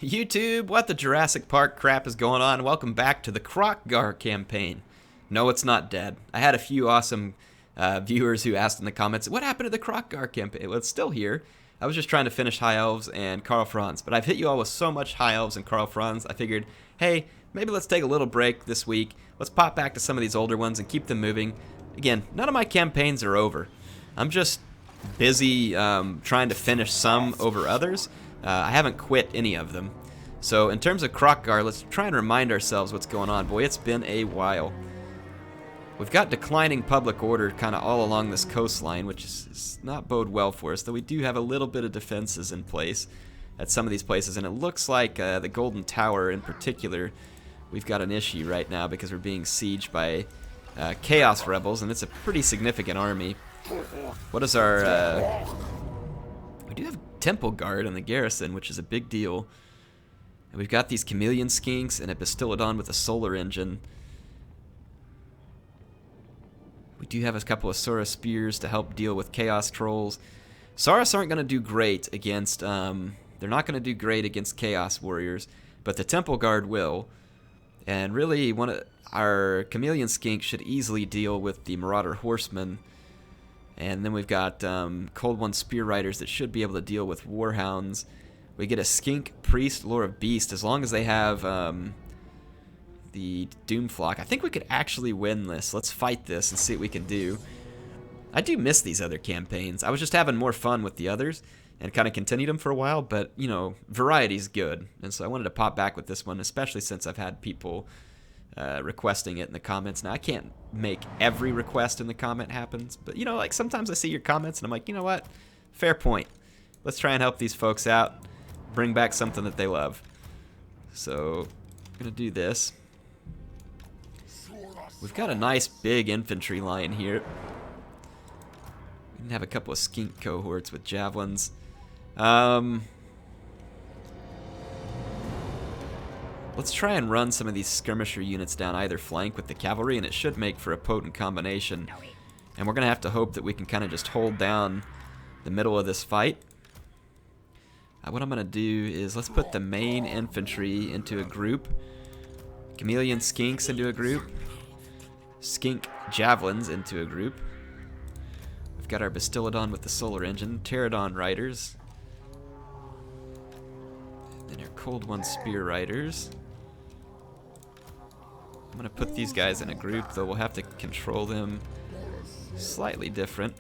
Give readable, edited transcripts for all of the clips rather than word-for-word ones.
YouTube, what the Jurassic Park crap is going on? Welcome back to the Kroq Gar campaign. No, it's not dead. I had a few awesome viewers who asked in the comments, what happened to the Kroq Gar campaign? Well, it's still here. I was just trying to finish High Elves and Carl Franz, but I've hit you all with so much High Elves and Carl Franz, I figured, hey, maybe let's take a little break this week. Let's pop back to some of these older ones and keep them moving. Again, none of my campaigns are over. I'm just busy trying to finish some over others. I haven't quit any of them. So in terms of Kroq Gar, let's try and remind ourselves what's going on. Boy, it's been a while. We've got declining public order kind of all along this coastline, which is not bode well for us, though we do have a little bit of defenses in place at some of these places, and it looks like the Golden Tower in particular, we've got an issue right now because we're being sieged by Chaos Rebels, and it's a pretty significant army. What is our... we do have Temple Guard in the garrison, which is a big deal. And we've got these chameleon skinks and a Bastillodon with a solar engine. We do have a couple of Saurus spears to help deal with chaos trolls. Saurus aren't going to do great against, they're not going to do great against chaos warriors, but the Temple Guard will. And really, one of our chameleon skinks should easily deal with the Marauder Horsemen. And then we've got Cold One Spear Riders that should be able to deal with Warhounds. We get a Skink Priest, Lore of Beast, as long as they have the Doomflock. I think we could actually win this. Let's fight this and see what we can do. I do miss these other campaigns. I was just having more fun with the others and kind of continued them for a while, but, you know, variety's good. And so I wanted to pop back with this one, especially since I've had people requesting it in the comments. Now, I can't make every request in the comment happens, but, you know, like sometimes I see your comments and I'm like, you know what? Fair point. Let's try and help these folks out, bring back something that they love. So, I'm going to do this. We've got a nice big infantry line here. We can have a couple of skink cohorts with javelins. Let's try and run some of these skirmisher units down either flank with the cavalry, and it should make for a potent combination. And we're going to have to hope that we can kind of just hold down the middle of this fight. What I'm going to do is let's put the main infantry into a group, chameleon skinks into a group, skink javelins into a group. We've got our Bastillodon with the solar engine, Pterodon riders, and then our Cold One Spear riders. I'm going to put these guys in a group, though we'll have to control them slightly different.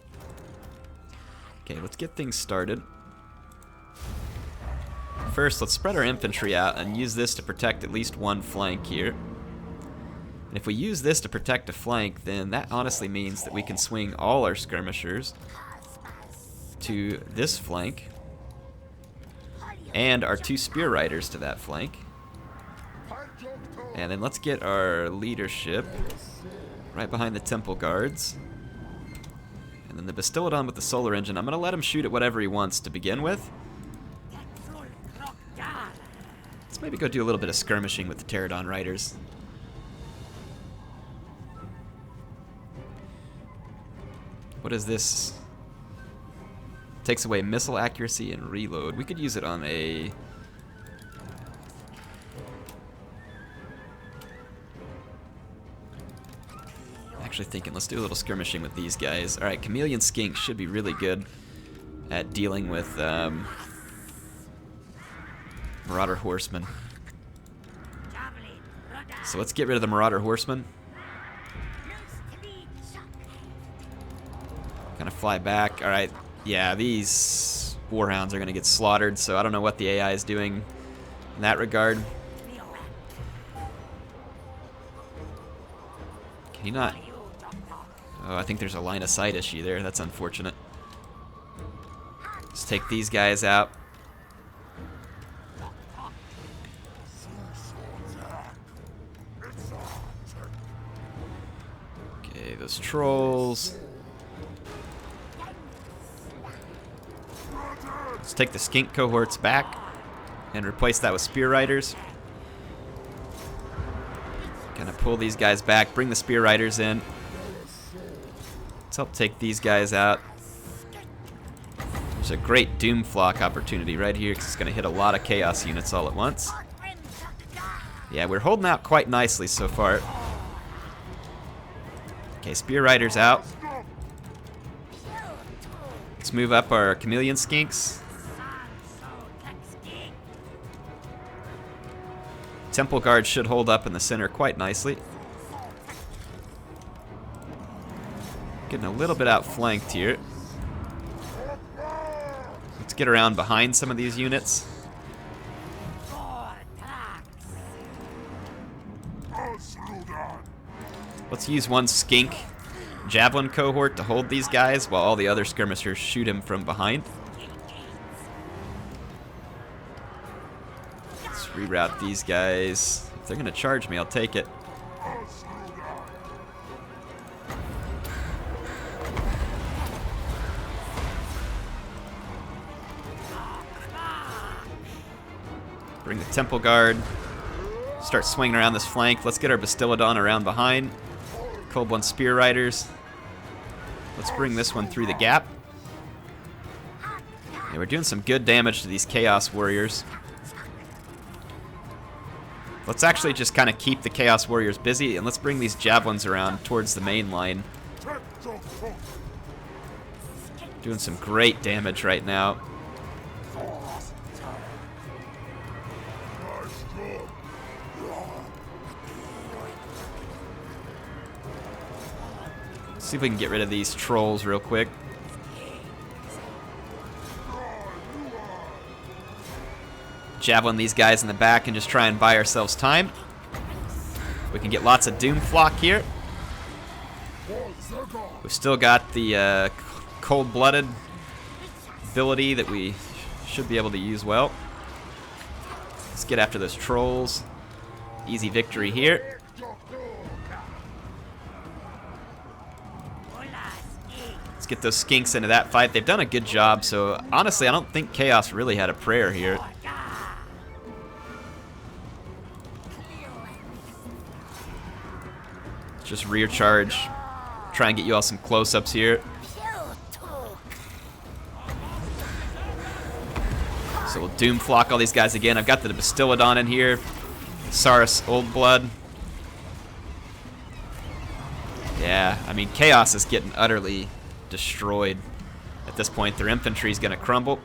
Okay, let's get things started. First, let's spread our infantry out and use this to protect at least one flank here. And if we use this to protect a flank, then that honestly means that we can swing all our skirmishers to this flank and our two spear riders to that flank. And then let's get our leadership right behind the temple guards. And then the Bastillodon with the solar engine, I'm going to let him shoot at whatever he wants to begin with. Let's maybe go do a little bit of skirmishing with the Pterodon riders. What is this? Takes away missile accuracy and reload. We could use it on a... Actually thinking, let's do a little skirmishing with these guys. Alright, chameleon skink should be really good at dealing with Marauder Horsemen. So let's get rid of the Marauder Horsemen. Kind of fly back. Alright, yeah, these Warhounds are going to get slaughtered, so I don't know what the AI is doing in that regard. Can he not... Oh, I think there's a line of sight issue there. That's unfortunate. Let's take these guys out. Okay, those trolls. Let's take the skink cohorts back and replace that with spear riders. Kind of pull these guys back, bring the spear riders in. Let's help take these guys out. There's a great Doomflock opportunity right here because it's going to hit a lot of Chaos units all at once. Yeah, we're holding out quite nicely so far. Okay, Spear Rider's out. Let's move up our Chameleon Skinks. Temple Guard should hold up in the center quite nicely. Getting a little bit outflanked here. Let's get around behind some of these units. Let's use one Skink Javelin cohort to hold these guys while all the other skirmishers shoot him from behind. Let's reroute these guys. If they're going to charge me, I'll take it. Bring the Temple Guard. Start swinging around this flank. Let's get our Bastiladon around behind. Cold One Spear Riders. Let's bring this one through the gap. Yeah, we're doing some good damage to these Chaos Warriors. Let's actually just kind of keep the Chaos Warriors busy, and let's bring these Javelins around towards the main line. Doing some great damage right now. See if we can get rid of these trolls real quick. Javelin these guys in the back and just try and buy ourselves time. We can get lots of Doomflock here. We've still got the cold-blooded ability that we should be able to use well. Let's get after those trolls. Easy victory here. Let's get those Skinks into that fight. They've done a good job, so honestly, I don't think Chaos really had a prayer here. Let's just rear charge. Try and get you all some close-ups here. So we'll Doomflock all these guys again. I've got the Bastiladon in here. Saurus Old Blood. Yeah, I mean, Chaos is getting utterly destroyed at this point. Their infantry is going to crumble.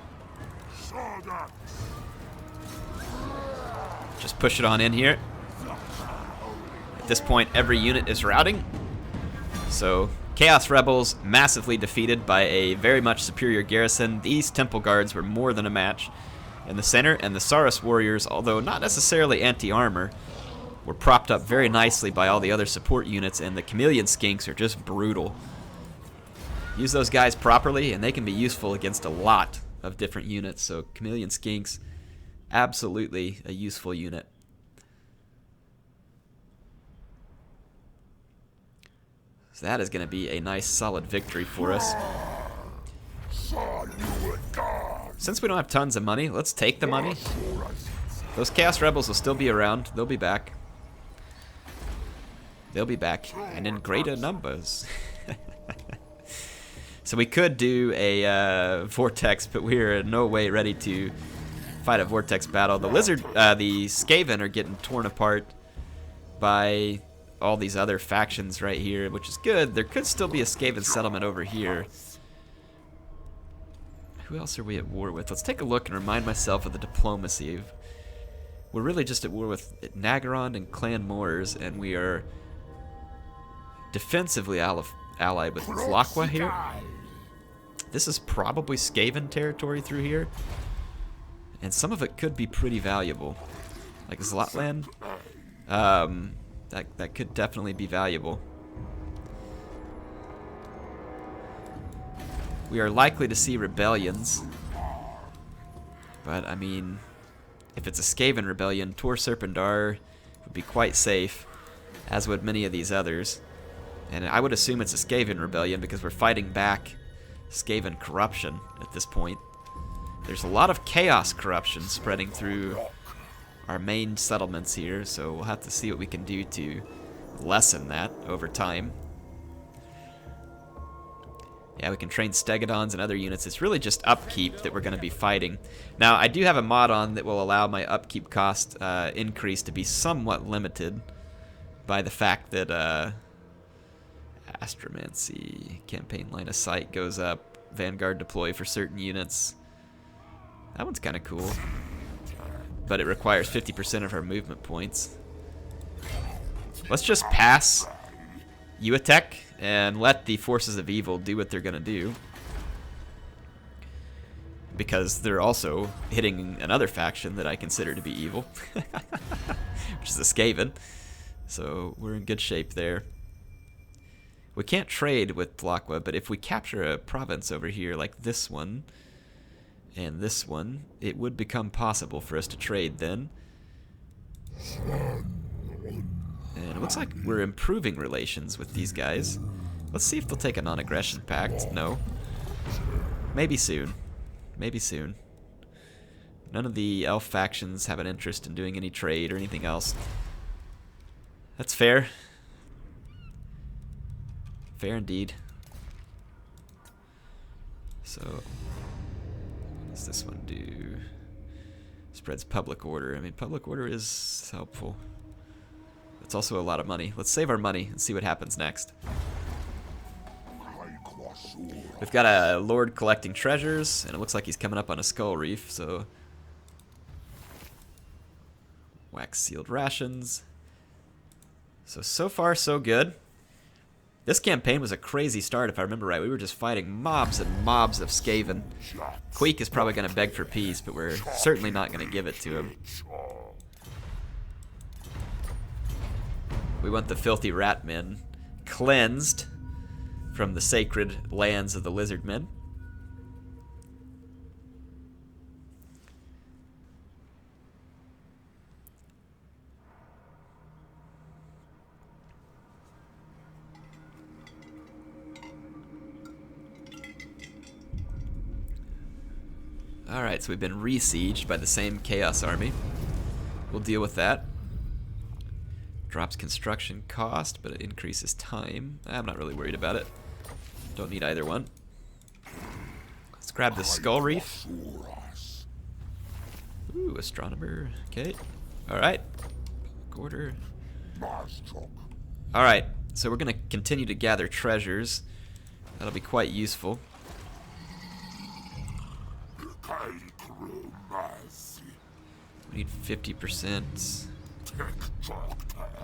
Just push it on in here. At this point, every unit is routing. So Chaos Rebels massively defeated by a very much superior garrison. These Temple Guards were more than a match in the center, and the Saurus Warriors, although not necessarily anti-armor, were propped up very nicely by all the other support units, and the Chameleon Skinks are just brutal. Use those guys properly, and they can be useful against a lot of different units. So Chameleon Skinks, absolutely a useful unit. So that is going to be a nice solid victory for us. Since we don't have tons of money, let's take the money. Those Chaos Rebels will still be around. They'll be back. They'll be back, and in greater numbers. So we could do a Vortex, but we're in no way ready to fight a Vortex battle. The the Skaven are getting torn apart by all these other factions right here, which is good. There could still be a Skaven settlement over here. Who else are we at war with? Let's take a look and remind myself of the diplomacy. We're really just at war with Nagaron and Clan Moors, and we are defensively allied with Tlaqua here. This is probably Skaven territory through here, and some of it could be pretty valuable. Like Zlatland, that could definitely be valuable. We are likely to see rebellions, but I mean, if it's a Skaven rebellion, Tor Serpendar would be quite safe, as would many of these others. And I would assume it's a Skaven rebellion because we're fighting back Skaven corruption at this point. There's a lot of chaos corruption spreading through our main settlements here, so we'll have to see what we can do to lessen that over time. Yeah, we can train Stegodons and other units. It's really just upkeep that we're going to be fighting. Now, I do have a mod on that will allow my upkeep cost increase to be somewhat limited by the fact that Astromancy, campaign line of sight goes up, Vanguard deploy for certain units. That one's kind of cool. But it requires 50% of our movement points. Let's just pass Uatek and let the forces of evil do what they're gonna do, because they're also hitting another faction that I consider to be evil, which is the Skaven. So we're in good shape there. We can't trade with Tlaqua, but if we capture a province over here like this one and this one, it would become possible for us to trade then. And it looks like we're improving relations with these guys. Let's see if they'll take a non-aggression pact. No. Maybe soon. Maybe soon. None of the elf factions have an interest in doing any trade or anything else. That's fair. Fair indeed. So, what does this one do? Spreads public order. I mean, public order is helpful. It's also a lot of money. Let's save our money and see what happens next. We've got a lord collecting treasures, and it looks like he's coming up on a skull reef, so... Wax sealed rations. So far, so good. This campaign was a crazy start, if I remember right. We were just fighting mobs and mobs of Skaven. Queek is probably going to beg for peace, but we're certainly not going to give it to him. We want the filthy rat men cleansed from the sacred lands of the Lizardmen. Alright, so we've been re-sieged by the same Chaos Army. We'll deal with that. Drops construction cost, but it increases time. I'm not really worried about it. Don't need either one. Let's grab the Skull Reef. Ooh, Astronomer. Okay. Alright. Order. Alright, so we're going to continue to gather treasures. That'll be quite useful. We need 50%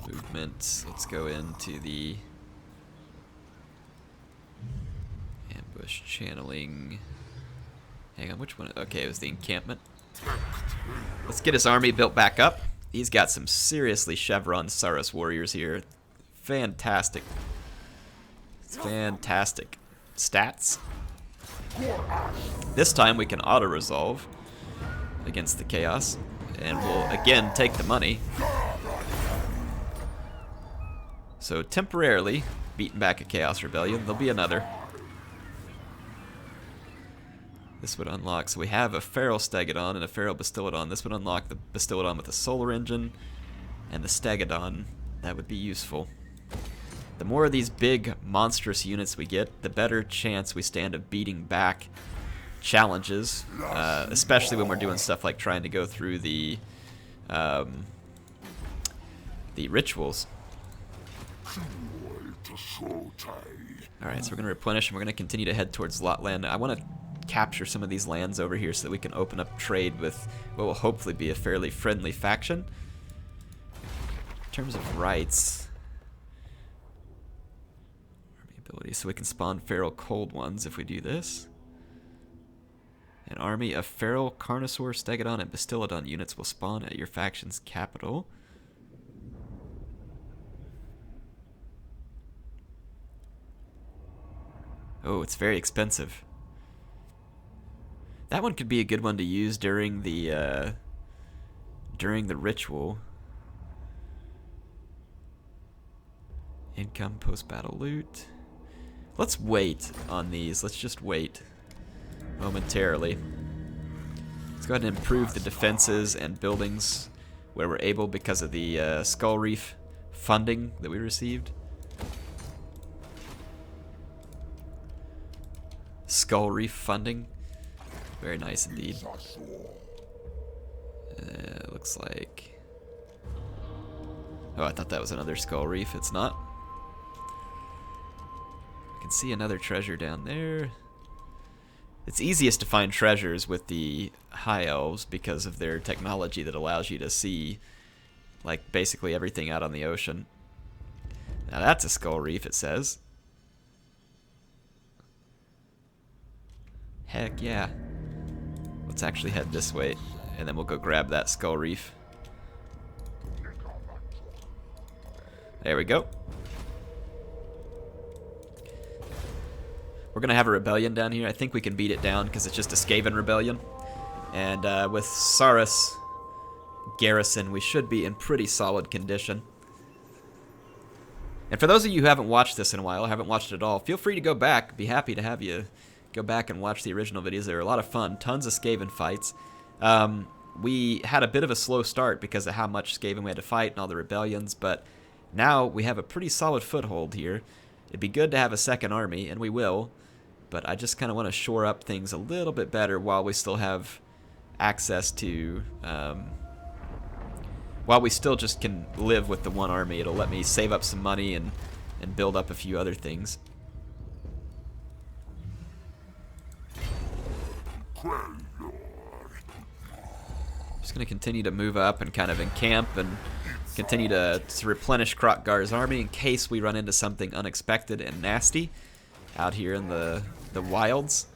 movement. Let's go into the ambush channeling. Hang on, which one? Okay, it was the encampment. Let's get his army built back up. He's got some seriously chevron Saurus warriors here. Fantastic. Fantastic stats. This time we can auto-resolve against the Chaos, and we'll again take the money. So temporarily beaten back a Chaos Rebellion. There'll be another. This would unlock, so we have a Feral Stegodon and a Feral Bastiladon. This would unlock the Bastiladon with the Solar Engine and the Stegodon. That would be useful. The more of these big, monstrous units we get, the better chance we stand of beating back challenges, especially when we're doing stuff like trying to go through the rituals. Alright, so we're going to replenish and we're going to continue to head towards Lotland. I want to capture some of these lands over here so that we can open up trade with what will hopefully be a fairly friendly faction. In terms of rights, army ability, so we can spawn feral cold ones if we do this. An army of feral carnosaur, stegodon, and bastiladon units will spawn at your faction's capital. Oh, it's very expensive. That one could be a good one to use during the ritual. Income post-battle loot. Let's wait on these. Let's just wait momentarily. Let's go ahead and improve the defenses and buildings where we're able because of the Skull Reef funding that we received. Skull Reef funding. Very nice indeed. Looks like... Oh, I thought that was another Skull Reef. It's not. I can see another treasure down there. It's easiest to find treasures with the High Elves because of their technology that allows you to see, like, basically everything out on the ocean. Now that's a Skull Reef, it says. Heck yeah. Let's actually head this way, and then we'll go grab that Skull Reef. There we go. We're going to have a rebellion down here. I think we can beat it down because it's just a Skaven rebellion. And with Saurus garrison, we should be in pretty solid condition. And for those of you who haven't watched this in a while, haven't watched it at all, feel free to go back. Be happy to have you go back and watch the original videos. They were a lot of fun. Tons of Skaven fights. We had a bit of a slow start because of how much Skaven we had to fight and all the rebellions, but now we have a pretty solid foothold here. It'd be good to have a second army, and we will, but I just kind of want to shore up things a little bit better while we still have access to... while we still just can live with the one army. It'll let me save up some money and build up a few other things. Just going to continue to move up and kind of encamp and continue to replenish Kroq Gar's army in case we run into something unexpected and nasty out here in the wilds.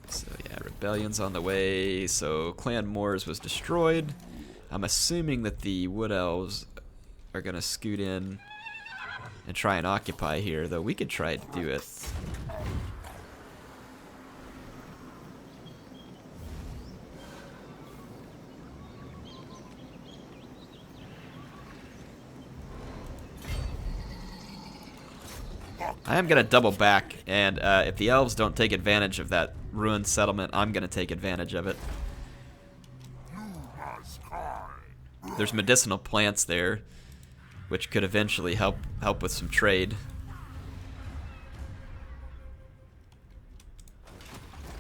So yeah, rebellion's on the way. So Clan Moors was destroyed. I'm assuming that the Wood Elves are going to scoot in and try and occupy here, though we could try to do it. I am going to double back, and if the elves don't take advantage of that ruined settlement, I'm going to take advantage of it. There's medicinal plants there, which could eventually help with some trade.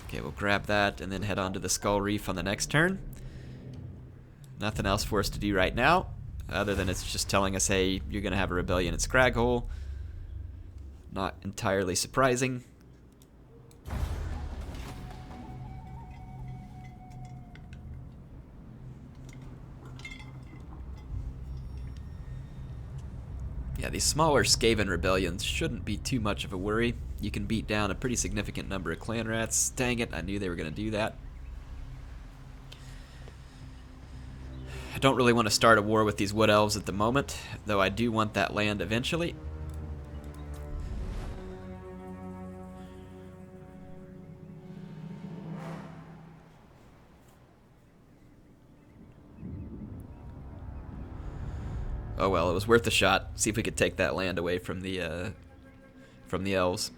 Okay, we'll grab that and then head on to the Skull Reef on the next turn. Nothing else for us to do right now, other than it's just telling us, hey, you're going to have a rebellion at Scraghole. Not entirely surprising. Yeah, these smaller Skaven rebellions shouldn't be too much of a worry. You can beat down a pretty significant number of clan rats. Dang it, I knew they were going to do that. I don't really want to start a war with these Wood Elves at the moment, though I do want that land eventually. Oh well, it was worth a shot. See if we could take that land away from the elves.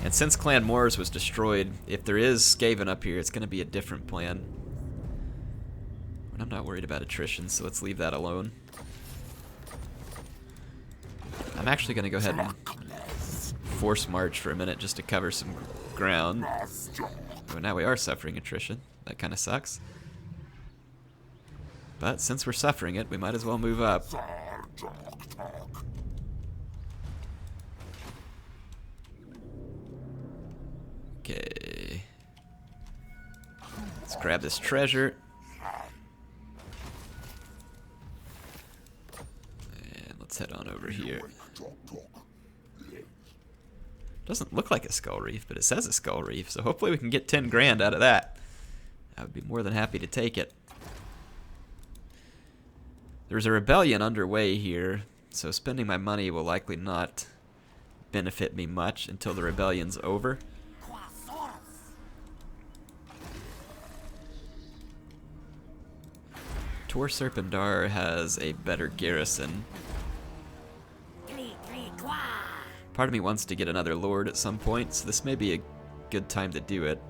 And since Clan Moors was destroyed, if there is Skaven up here, it's going to be a different plan. And I'm not worried about attrition, so let's leave that alone. I'm actually going to go ahead and force march for a minute just to cover some ground. Oh, now we are suffering attrition. That kind of sucks. But since we're suffering it, we might as well move up. Okay. Let's grab this treasure. And let's head on over here. Doesn't look like a Skull Reef, but it says a Skull Reef, so hopefully we can get 10 grand out of that. I would be more than happy to take it. There's a rebellion underway here, so spending my money will likely not benefit me much until the rebellion's over. Tor Serpendar has a better garrison. Part of me wants to get another lord at some point, so this may be a good time to do it.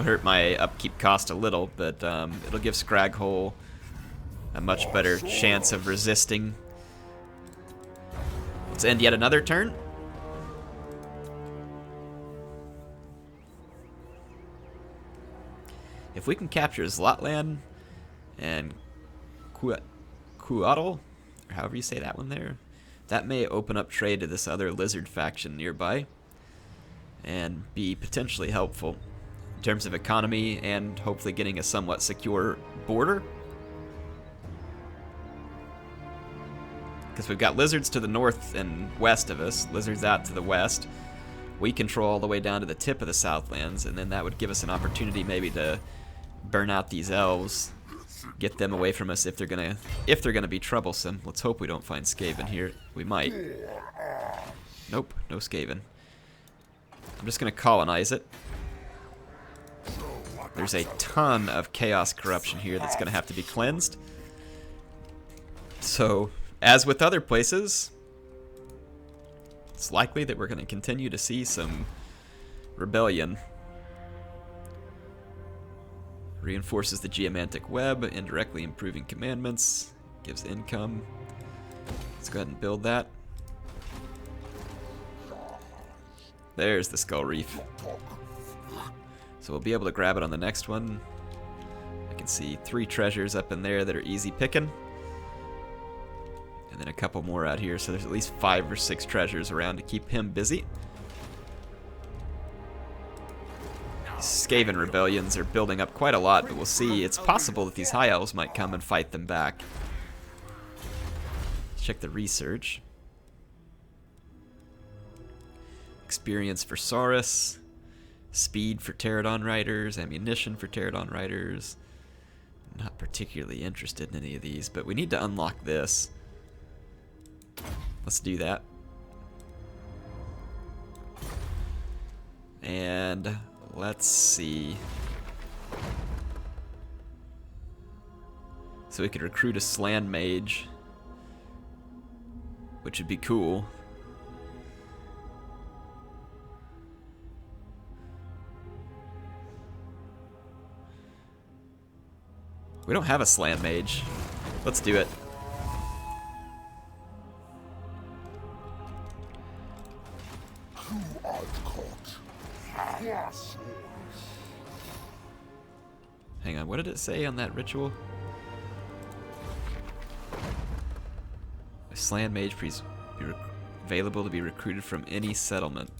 It'll hurt my upkeep cost a little, but it'll give Scraghole a much better chance of resisting. Let's end yet another turn. If we can capture Zlatland and Kuatl, or however you say that one there, that may open up trade to this other lizard faction nearby and be potentially helpful in terms of economy and hopefully getting a somewhat secure border. Because we've got lizards to the north and west of us, lizards out to the west. We control all the way down to the tip of the Southlands, and then that would give us an opportunity maybe to burn out these elves, get them away from us if they're gonna be troublesome. Let's hope we don't find Skaven here. We might. Nope, no Skaven. I'm just gonna colonize it. There's a ton of chaos corruption here that's gonna have to be cleansed. So, as with other places, it's likely that we're gonna continue to see some rebellion. Reinforces the geomantic web, indirectly improving commandments, gives income. Let's go ahead and build that. There's the Skull Reef. So we'll be able to grab it on the next one. I can see 3 treasures up in there that are easy picking. And then a couple more out here, so there's at least 5 or 6 treasures around to keep him busy. Skaven rebellions are building up quite a lot, but we'll see. It's possible that these high elves might come and fight them back. Let's check the research. Experience for Saurus, speed for Pterodon riders, ammunition for Pterodon riders. Not particularly interested in any of these, but we need to unlock this. Let's do that. And let's see. So we could recruit a Slan Mage, which would be cool. We don't have a Slan Mage. Let's do it. Hang on, what did it say on that ritual? A Slan Mage available to be recruited from any settlement.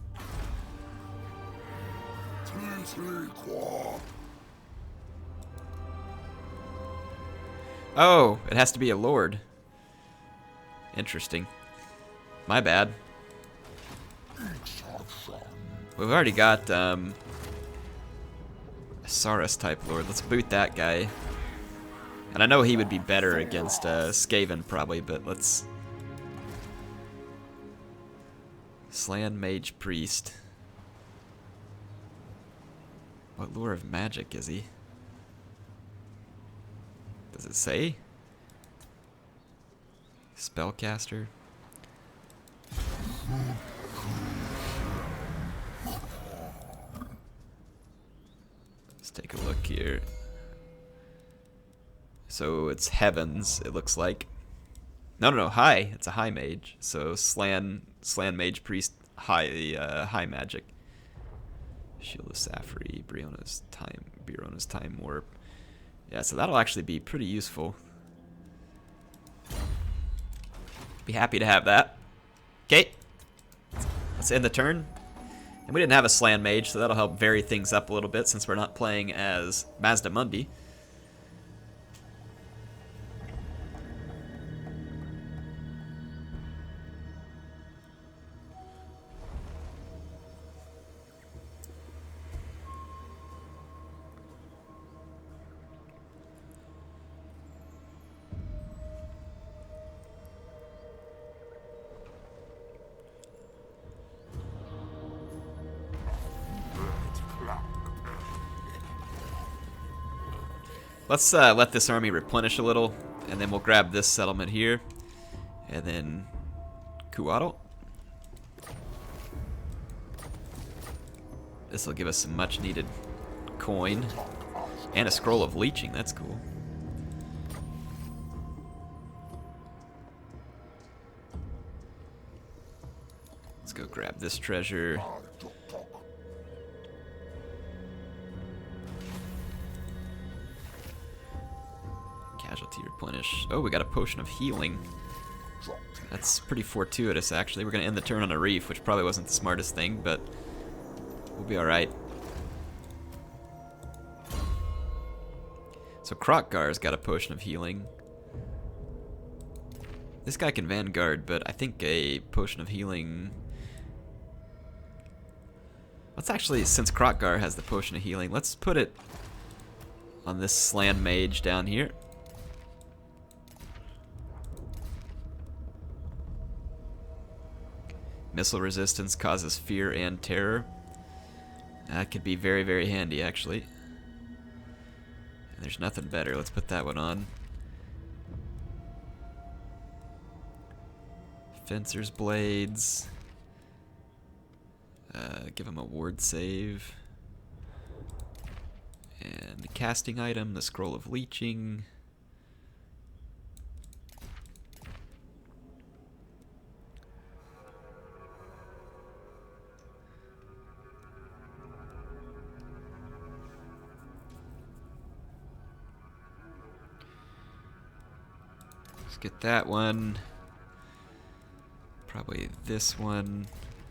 Oh, it has to be a lord. Interesting. My bad. We've already got a Saurus type lord. Let's boot that guy. And I know he would be better against Skaven probably, but let's... Slan Mage Priest. What lore of magic is he? Does it say? Spellcaster? Let's take a look here. So it's heavens, it looks like. No, high. It's a high mage. So Slan Mage Priest, high magic. Shield of Safri, Briona's Time Warp. Yeah, so that'll actually be pretty useful. Be happy to have that. Okay, let's end the turn. And we didn't have a Slan Mage, so that'll help vary things up a little bit since we're not playing as Mazdamundi. Let's let this army replenish a little, and then we'll grab this settlement here, and then Kuatl. This will give us some much needed coin. And a scroll of leeching, that's cool. Let's go grab this treasure. Casualty replenish. Oh, we got a potion of healing. That's pretty fortuitous, actually. We're going to end the turn on a reef, which probably wasn't the smartest thing, but we'll be alright. So Kroq Gar's got a potion of healing. This guy can vanguard, but I think a potion of healing... Let's actually, since Kroq Gar has the potion of healing, let's put it on this Slan Mage down here. Missile resistance causes fear and terror. That could be very, very handy, actually. And there's nothing better. Let's put that one on. Fencer's Blades. Give him a ward save. And the casting item, the Scroll of Leeching. Let's get that one. Probably this one.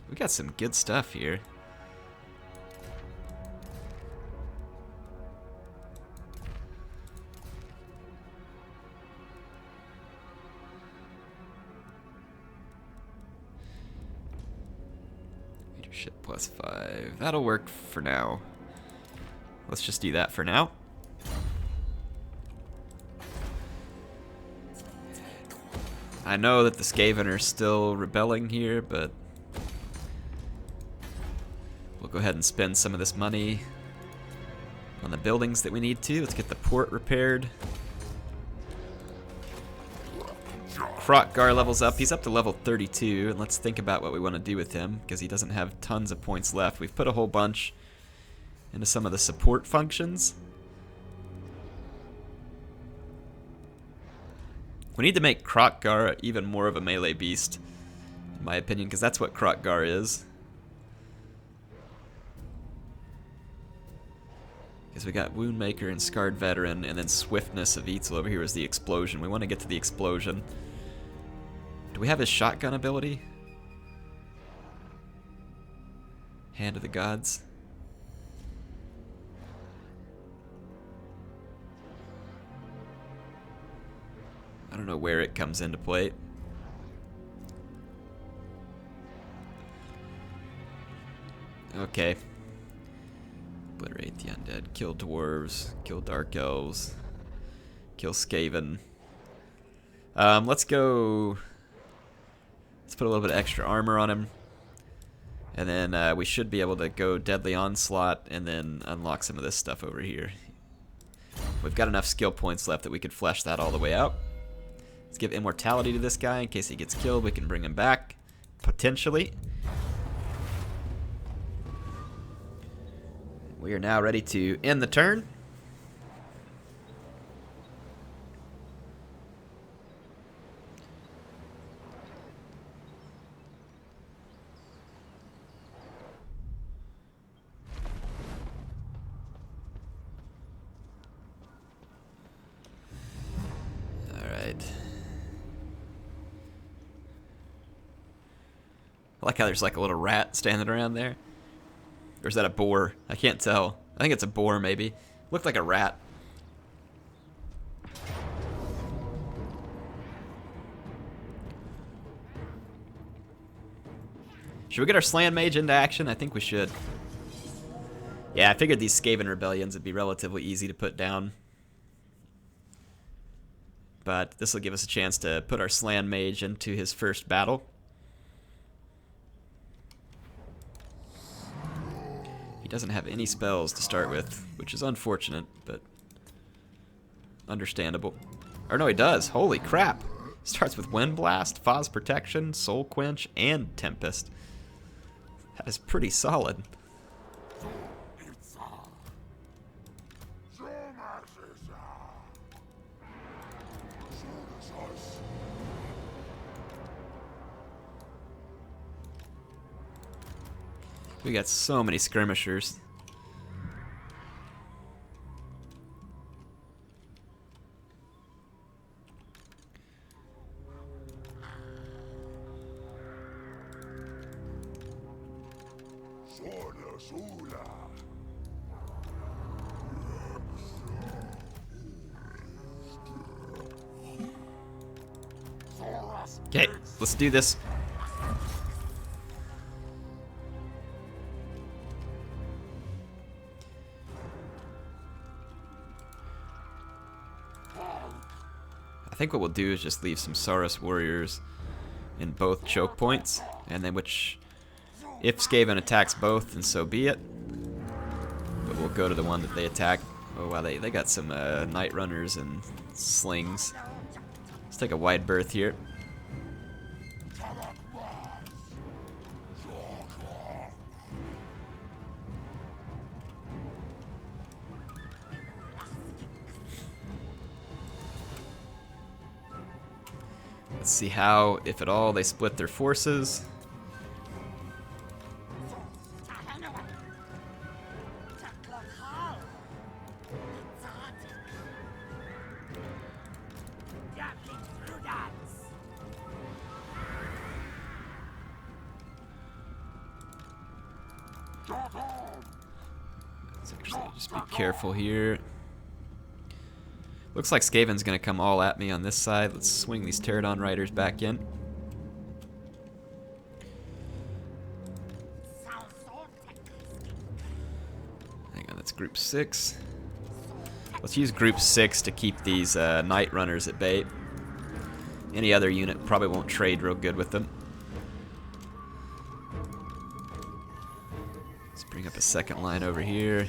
We got some good stuff here. Leadership +5. That'll work for now. Let's just do that for now. I know that the Skaven are still rebelling here, but we'll go ahead and spend some of this money on the buildings that we need to. Let's get the port repaired. Kroq Gar levels up. He's up to level 32, and let's think about what we want to do with him, because he doesn't have tons of points left. We've put a whole bunch into some of the support functions. We need to make Kroq Gar even more of a melee beast, in my opinion, because that's what Kroq Gar is. Because we got Woundmaker and Scarred Veteran, and then Swiftness of Eitzel over here is the explosion. We want to get to the explosion. Do we have his shotgun ability? Hand of the Gods. I don't know where it comes into play. Okay. Obliterate the undead. Kill dwarves. Kill dark elves. Kill Skaven. Let's go... Let's put a little bit of extra armor on him. And then we should be able to go Deadly Onslaught and then unlock some of this stuff over here. We've got enough skill points left that we could flesh that all the way out. Let's give immortality to this guy in case he gets killed. We can bring him back, potentially. We are now ready to end the turn. All right. I like how there's like a little rat standing around there. Or is that a boar? I can't tell. I think it's a boar, maybe. Looked like a rat. Should we get our Slan Mage into action? I think we should. Yeah, I figured these Skaven rebellions would be relatively easy to put down. But this will give us a chance to put our Slan Mage into his first battle. He doesn't have any spells to start with, which is unfortunate, but understandable. Or no, he does. Holy crap. Starts with Wind Blast, Phos Protection, Soul Quench, and Tempest. That is pretty solid. We got so many skirmishers. Okay, let's do this. I think what we'll do is just leave some Saurus warriors in both choke points, and then if Skaven attacks both, then so be it. But we'll go to the one that they attack. Oh wow, they got some night runners and slings. Let's take a wide berth here. Let's see how, if at all, they split their forces. Let's actually just be careful here. Looks like Skaven's gonna come all at me on this side. Let's swing these Pterodon riders back in. Hang on, that's group 6. Let's use group 6 to keep these night runners at bay. Any other unit probably won't trade real good with them. Let's bring up a second line over here.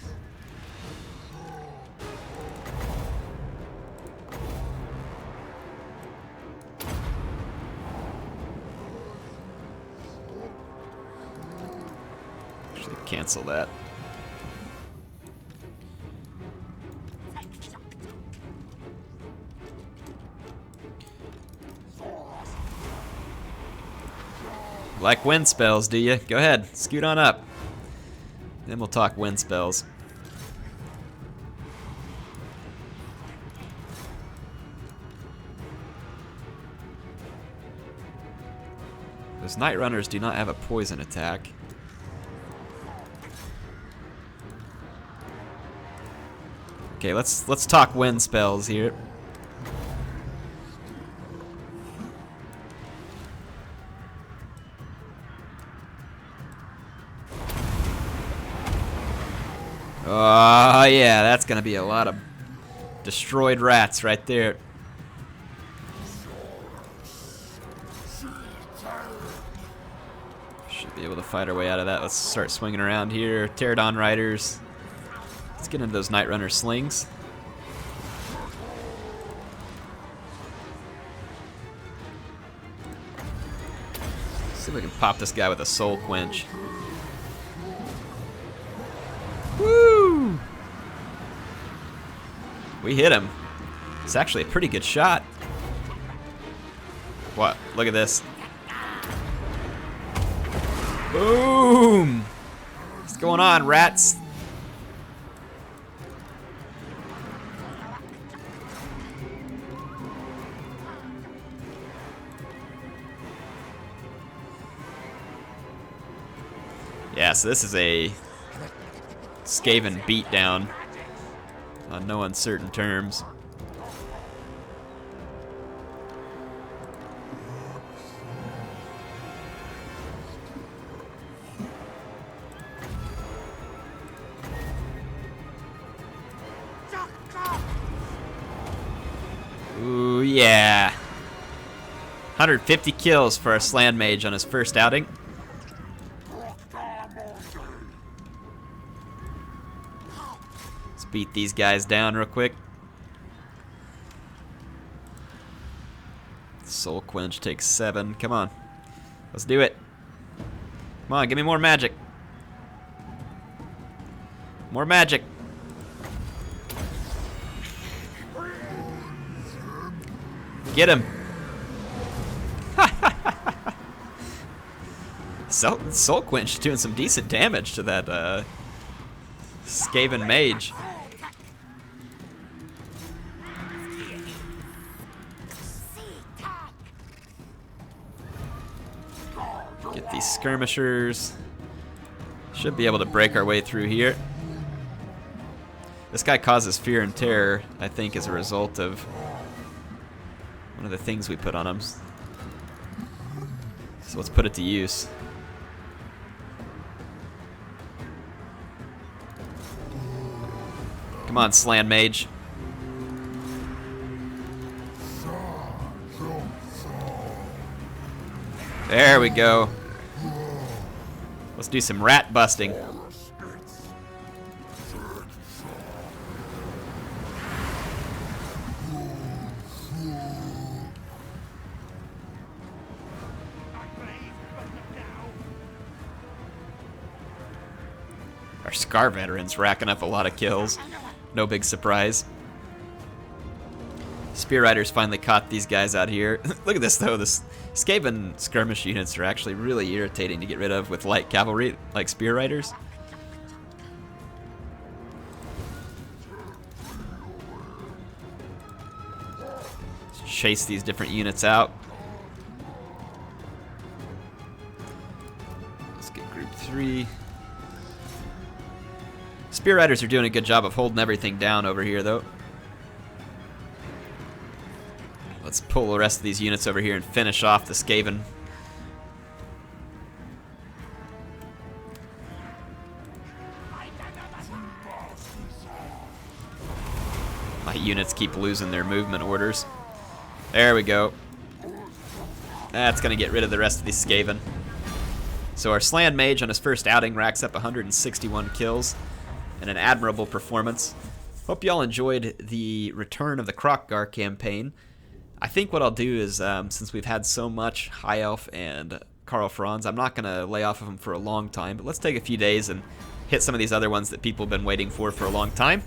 Cancel that. Like wind spells, do you? Go ahead, scoot on up. Then we'll talk wind spells. Those night runners do not have a poison attack. Okay, let's talk wind spells here. Oh yeah, that's gonna be a lot of destroyed rats right there. Should be able to fight our way out of that. Let's start swinging around here. Pterodon riders. Let's get into those Night Runner slings. See if we can pop this guy with a soul quench. Woo! We hit him. It's actually a pretty good shot. What? Look at this. Boom! What's going on, rats? Yeah, so this is a Skaven beatdown on no uncertain terms. Ooh, yeah. 150 kills for our Slan Mage on his first outing. Beat these guys down real quick. Soul Quench takes 7. Come on. Let's do it. Come on, give me more magic. More magic. Get him. Soul Quench doing some decent damage to that Skaven Mage. Get these skirmishers. Should be able to break our way through here. This guy causes fear and terror, I think, as a result of one of the things we put on him. So let's put it to use. Come on, Slan Mage. There we go. Let's do some rat busting. Our Scar veterans racking up a lot of kills. No big surprise. Spear Riders finally caught these guys out here. Look at this though, this Skaven skirmish units are actually really irritating to get rid of with light cavalry, like Spear Riders. Let's chase these different units out. Let's get group 3. Spear Riders are doing a good job of holding everything down over here, though. Let's pull the rest of these units over here and finish off the Skaven. My units keep losing their movement orders. There we go. That's going to get rid of the rest of these Skaven. So our Slan Mage on his first outing racks up 161 kills. And an admirable performance. Hope y'all enjoyed the return of the Kroq Gar campaign. I think what I'll do is, since we've had so much High Elf and Karl Franz, I'm not going to lay off of them for a long time, but let's take a few days and hit some of these other ones that people have been waiting for a long time.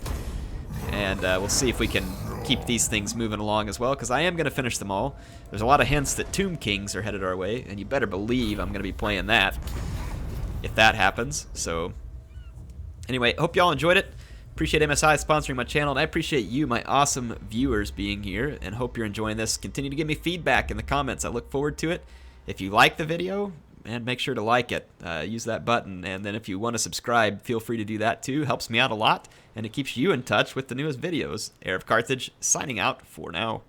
And we'll see if we can keep these things moving along as well, because I am going to finish them all. There's a lot of hints that Tomb Kings are headed our way, and you better believe I'm going to be playing that if that happens. So anyway, hope y'all enjoyed it. Appreciate MSI sponsoring my channel, and I appreciate you, my awesome viewers, being here, and hope you're enjoying this. Continue to give me feedback in the comments. I look forward to it. If you like the video, man, make sure to like it. Use that button, and then if you want to subscribe, feel free to do that too. Helps me out a lot, and it keeps you in touch with the newest videos. HeirofCarthage signing out for now.